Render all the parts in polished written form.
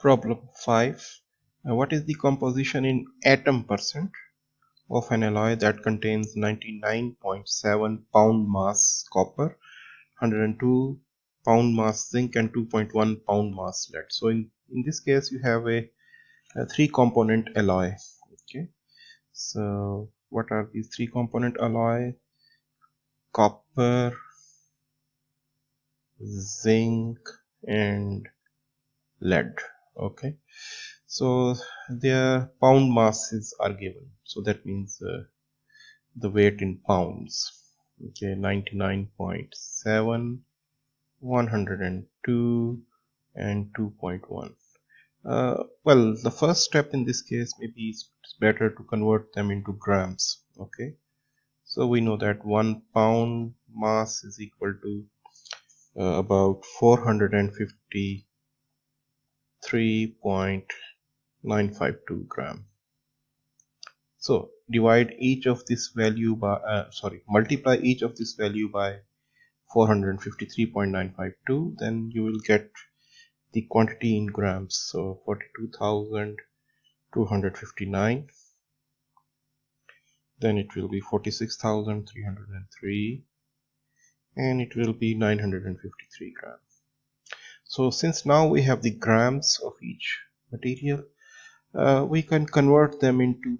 Problem 5. What is the composition in atom percent of an alloy that contains 99.7 pound mass copper, 102 pound mass zinc and 2.1 pound mass lead? So in this case you have a 3 component alloy. Okay, so what are these 3 component alloy? Copper, zinc and lead. Okay, so their pound masses are given, so that means the weight in pounds. Okay, 99.7, 102 and 2.1. Well, the first step in this case, maybe it's better to convert them into grams. Okay, so we know that 1 pound mass is equal to about 453.952 gram. So divide each of this value by multiply each of this value by 453.952, then you will get the quantity in grams. So 42,259, then it will be 46,303, and it will be 953 grams. So since now we have the grams of each material, we can convert them into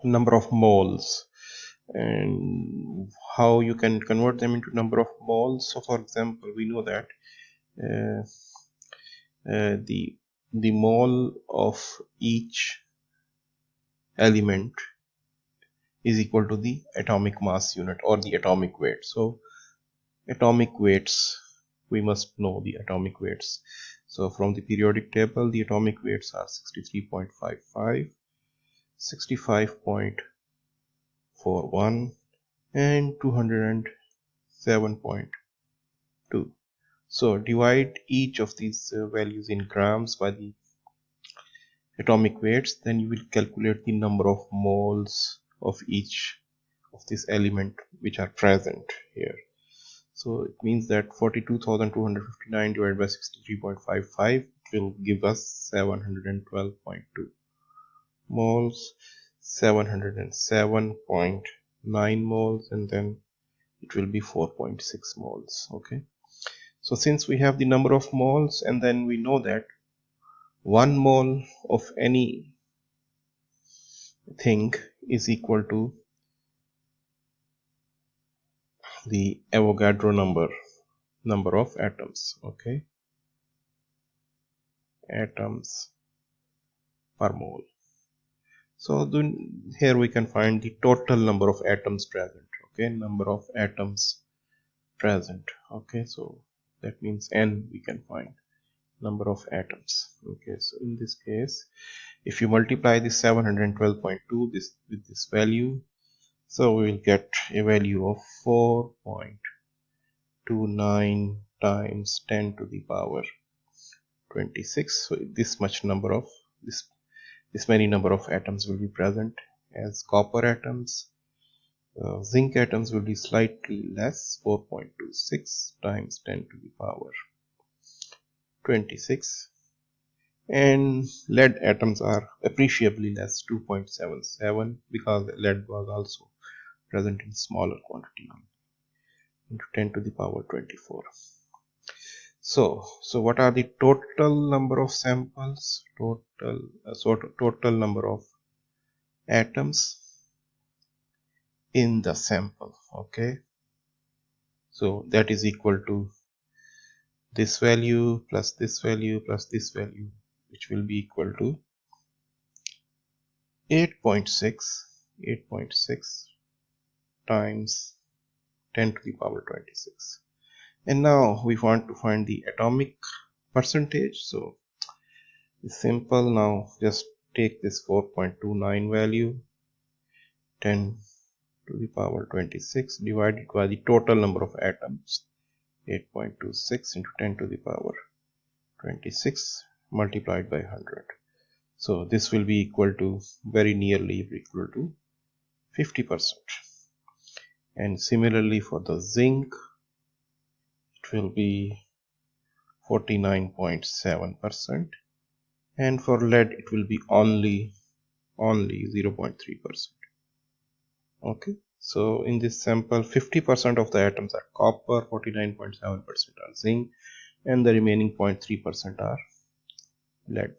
number of moles. And how you can convert them into number of moles? So for example, we know that the mole of each element is equal to the atomic mass unit or the atomic weight. So atomic weights, we must know the atomic weights. So from the periodic table, the atomic weights are 63.55, 65.41 and 207.2. So divide each of these values in grams by the atomic weights, then you will calculate the number of moles of each of this element which are present here. So it means that 42,259 divided by 63.55 will give us 712.2 moles, 707.9 moles, and then it will be 4.6 moles. Okay, so since we have the number of moles, and then we know that 1 mole of any thing is equal to the Avogadro number of atoms. Okay, atoms per mole. So then here we can find the total number of atoms present. Okay, number of atoms present. Okay, so that means n we can find number of atoms. Okay, so in this case, if you multiply this 712.2 with this value, so we will get a value of 4.29 times 10 to the power 26. So this many number of atoms will be present as copper atoms. Zinc atoms will be slightly less, 4.26 times 10 to the power 26, and lead atoms are appreciably less, 2.77, because lead was also present in smaller quantity, into 10 to the power 24. So what are the total number of samples? Total number of atoms in the sample. Okay, so that is equal to this value plus this value plus this value, which will be equal to 8.6 times 10 to the power 26. And now we want to find the atomic percentage. So it's simple. Now just take this 4.29 value, 10 to the power 26, divided by the total number of atoms, 8.26 into 10 to the power 26 multiplied by 100. So this will be equal to, very nearly equal to 50%. And similarly for the zinc, it will be 49.7%, and for lead it will be only 0.3%. Okay, so in this sample 50% of the atoms are copper, 49.7% are zinc, and the remaining 0.3% are lead.